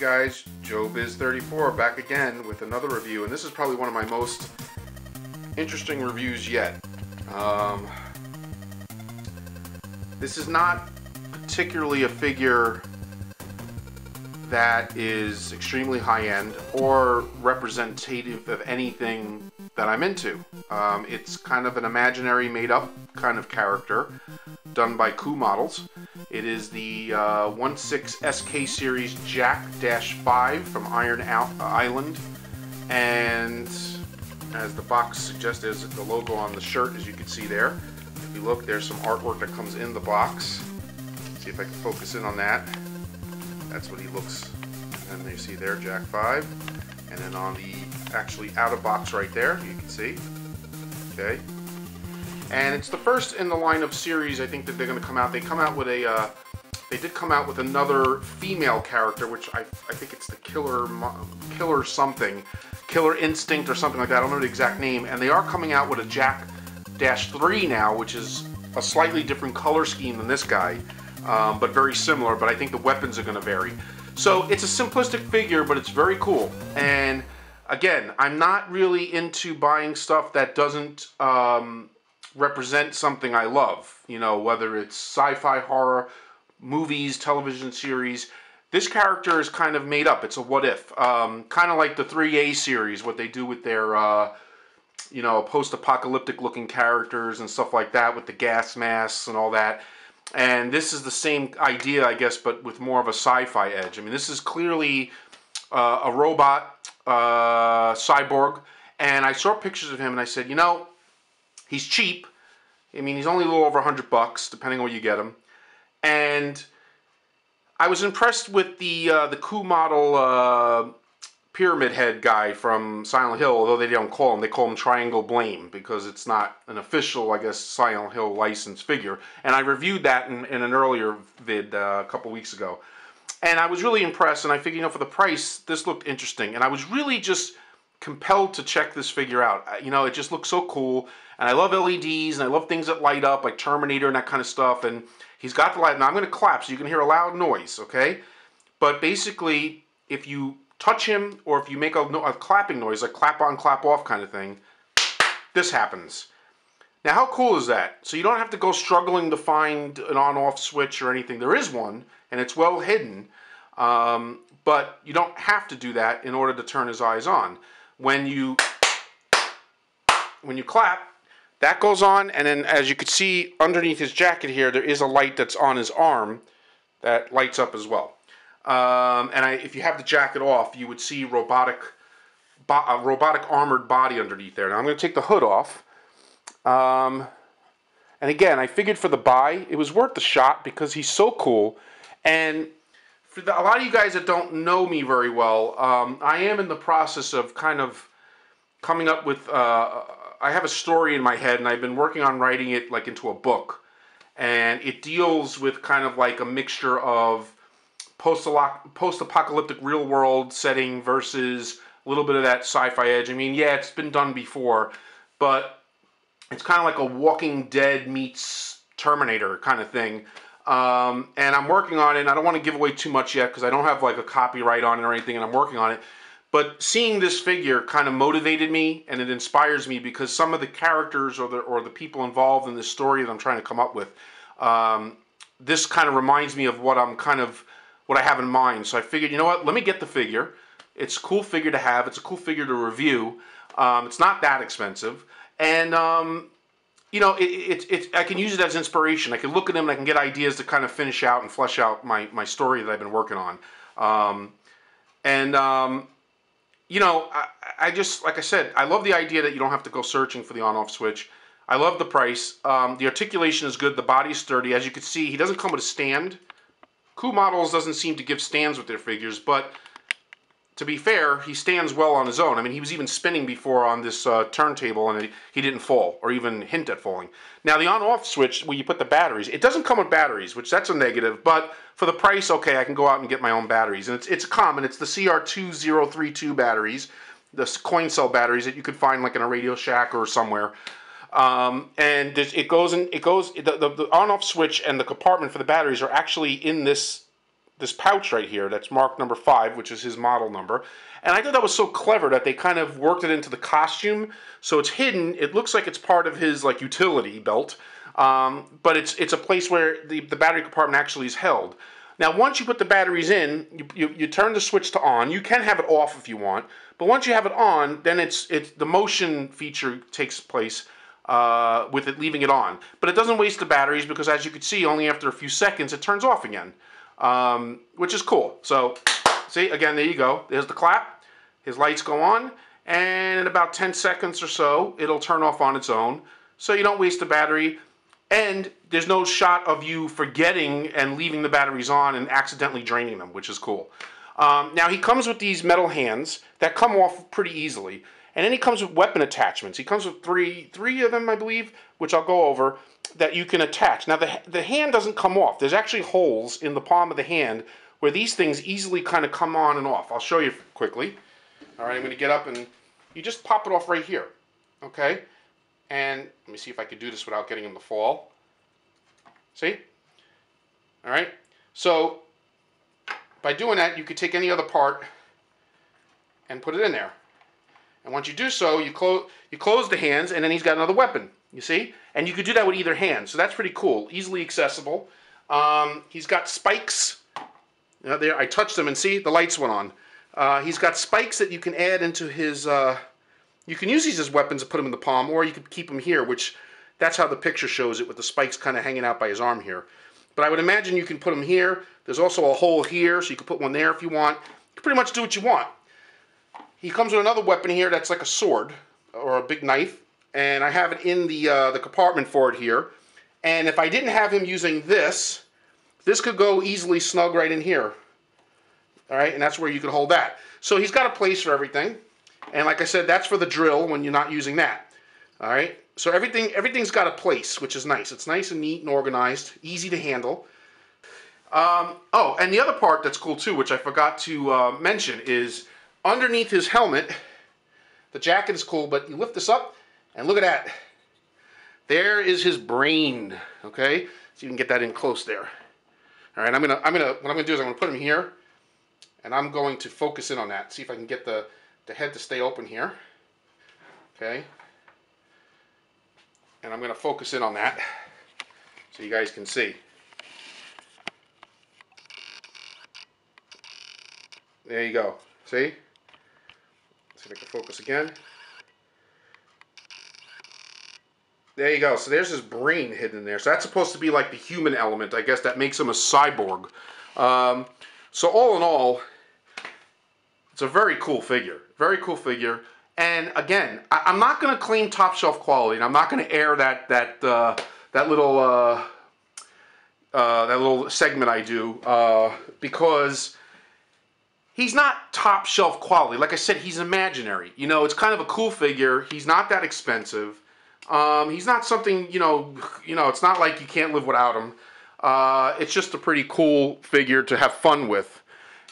guys, Joebizz34 back again with another review, and this is probably one of my most interesting reviews yet. This is not particularly a figure that is extremely high-end or representative of anything that I'm into. It's kind of an imaginary, made-up kind of character done by Coup Models. It is the 1/6 SK series Jack-5 from Iron Island, and as the box suggests, there's the logo on the shirt, as you can see there. If you look, there's some artwork that comes in the box. See if I can focus in on that. That's what he looks, and you see there, Jack-5, and then on the actually out of box right there, you can see. Okay. And it's the first in the line of series, I think, that they're going to come out. They come out with a, they did come out with another female character, which I think it's the Killer something, Killer Instinct or something like that. I don't know the exact name. And they are coming out with a Jack-3 now, which is a slightly different color scheme than this guy, but very similar. But I think the weapons are going to vary. So it's a simplistic figure, but it's very cool. And again, I'm not really into buying stuff that doesn't represent something I love, you know, whether it's sci-fi, horror, movies, television series. This character is kind of made up. It's a what if, kind of like the 3A series, what they do with their, you know, post-apocalyptic looking characters and stuff like that with the gas masks and all that. And this is the same idea, I guess, but with more of a sci-fi edge. I mean, this is clearly a robot, cyborg, and I saw pictures of him and I said, you know, he's cheap. I mean, he's only a little over $100, depending on where you get him. And I was impressed with the Coup Model Pyramid Head guy from Silent Hill, although they don't call him. They call him Triangle Blame because it's not an official, I guess, Silent Hill licensed figure. And I reviewed that in an earlier vid a couple weeks ago. And I was really impressed, and I figured, you know, for the price, this looked interesting. And I was really just compelled to check this figure out. You know, it just looks so cool, and I love LEDs, and I love things that light up, like Terminator and that kind of stuff, and he's got the light. Now, I'm going to clap, so you can hear a loud noise, okay? But basically, if you touch him, or if you make a clapping noise, like clap on, clap off kind of thing, this happens. Now, how cool is that? So you don't have to go struggling to find an on-off switch or anything. There is one, and it's well hidden, but you don't have to do that in order to turn his eyes on. When you clap, that goes on, and then as you can see underneath his jacket here, there is a light that's on his arm that lights up as well. If you have the jacket off, you would see robotic armored body underneath there. Now I'm going to take the hood off. And again, I figured for the buy, it was worth the shot because he's so cool. And for a lot of you guys that don't know me very well, I am in the process of kind of coming up with, I have a story in my head, and I've been working on writing it like into a book. And it deals with kind of like a mixture of post-apocalyptic real-world setting versus a little bit of that sci-fi edge. I mean, yeah, it's been done before, but it's kind of like a Walking Dead meets Terminator kind of thing. And I'm working on it, and I don't want to give away too much yet because I don't have like a copyright on it or anything, and I'm working on it. But seeing this figure kind of motivated me, and it inspires me because some of the characters or the people involved in this story that I'm trying to come up with, this kind of reminds me of what I have in mind. So I figured, you know what, let me get the figure. It's a cool figure to have. It's a cool figure to review. It's not that expensive. And, you know, I can use it as inspiration. I can look at them and I can get ideas to kind of finish out and flesh out my story that I've been working on. You know, I just, like I said, I love the idea that you don't have to go searching for the on-off switch. I love the price. The articulation is good. The body's sturdy. As you can see, he doesn't come with a stand. Coup Models doesn't seem to give stands with their figures, but to be fair, he stands well on his own. I mean, he was even spinning before on this turntable, and he didn't fall, or even hint at falling. Now, the on-off switch, where you put the batteries, it doesn't come with batteries, which that's a negative, but for the price, okay, I can go out and get my own batteries. And it's common. It's the CR2032 batteries, the coin cell batteries that you could find like in a Radio Shack or somewhere. And the on-off switch and the compartment for the batteries are actually in this this pouch right here that's marked number 5, which is his model number. And I thought that was so clever that they kind of worked it into the costume, so it's hidden. It looks like it's part of his like utility belt, but it's a place where the battery compartment actually is held. Now, once you put the batteries in, you turn the switch to on. You can have it off if you want, but once you have it on, then it's the motion feature takes place with it leaving it on. But it doesn't waste the batteries because, as you can see, only after a few seconds it turns off again, which is cool. So, see, again, there you go. There's the clap. His lights go on, and in about 10 seconds or so, it'll turn off on its own. So you don't waste the battery. And there's no shot of you forgetting and leaving the batteries on and accidentally draining them, which is cool. Now, he comes with these metal hands that come off pretty easily. And then he comes with weapon attachments. He comes with three of them, I believe, which I'll go over, that you can attach. Now, the hand doesn't come off. There's actually holes in the palm of the hand where these things easily kind of come on and off. I'll show you quickly. All right, I'm going to get up and you just pop it off right here. Okay? And let me see if I can do this without getting him to fall. See? All right. So by doing that, you could take any other part and put it in there. And once you do so, you close the hands, and then he's got another weapon. You see? And you could do that with either hand. So that's pretty cool. Easily accessible. He's got spikes. There, I touched them, and see, the lights went on. He's got spikes that you can add into his... You can use these as weapons and put them in the palm, or you could keep them here, which that's how the picture shows it, with the spikes kind of hanging out by his arm here. But I would imagine you can put them here. There's also a hole here, so you can put one there if you want. You can pretty much do what you want. He comes with another weapon here that's like a sword or a big knife, and I have it in the compartment for it here. And if I didn't have him using this, this could go easily snug right in here. All right, and that's where you could hold that. So he's got a place for everything. And like I said, that's for the drill when you're not using that. All right? So everything's got a place, which is nice. It's nice and neat and organized, easy to handle. Oh, and the other part that's cool too, which I forgot to mention, is underneath his helmet, the jacket is cool, but you lift this up and look at that. There is his brain, okay? So you can get that in close there. All right, what I'm gonna do is I'm gonna put him here, and I'm going to focus in on that. See if I can get the head to stay open here. Okay. And I'm going to focus in on that so you guys can see. There you go. See? Let's see if I can focus again. There you go. So there's his brain hidden in there. So that's supposed to be like the human element, I guess, that makes him a cyborg. So all in all, it's a very cool figure. Very cool figure. And again, I'm not going to claim top shelf quality, and I'm not going to air that little segment I do because he's not top shelf quality. Like I said, he's imaginary. You know, it's kind of a cool figure. He's not that expensive. He's not something, you know, it's not like you can't live without him. It's just a pretty cool figure to have fun with.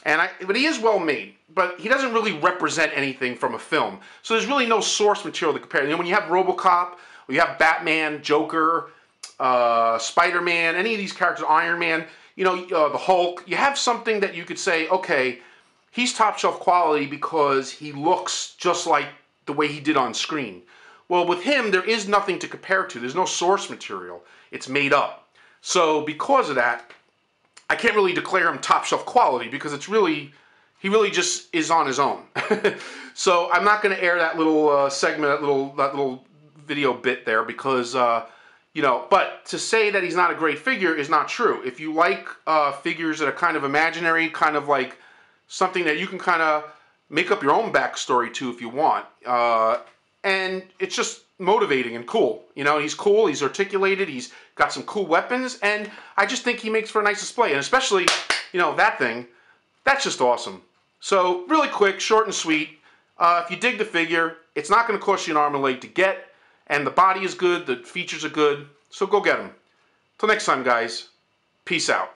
But he is well made, but he doesn't really represent anything from a film. So there's really no source material to compare. You know, when you have RoboCop, or you have Batman, Joker, Spider-Man, any of these characters, Iron Man, you know, the Hulk, you have something that you could say, okay, he's top shelf quality because he looks just like the way he did on screen. Well, with him, there is nothing to compare to. There's no source material. It's made up. So because of that, I can't really declare him top shelf quality because he really just is on his own. So I'm not going to air that little segment, that little video bit there because, you know, but to say that he's not a great figure is not true. If you like figures that are kind of imaginary, kind of like something that you can kind of make up your own backstory to if you want, and it's just motivating and cool. You know, he's cool, he's articulated, he's got some cool weapons, and I just think he makes for a nice display. And especially, you know, that thing, that's just awesome. So, really quick, short and sweet. If you dig the figure, it's not going to cost you an arm and leg to get, and the body is good, the features are good, so go get them. Till next time, guys, peace out.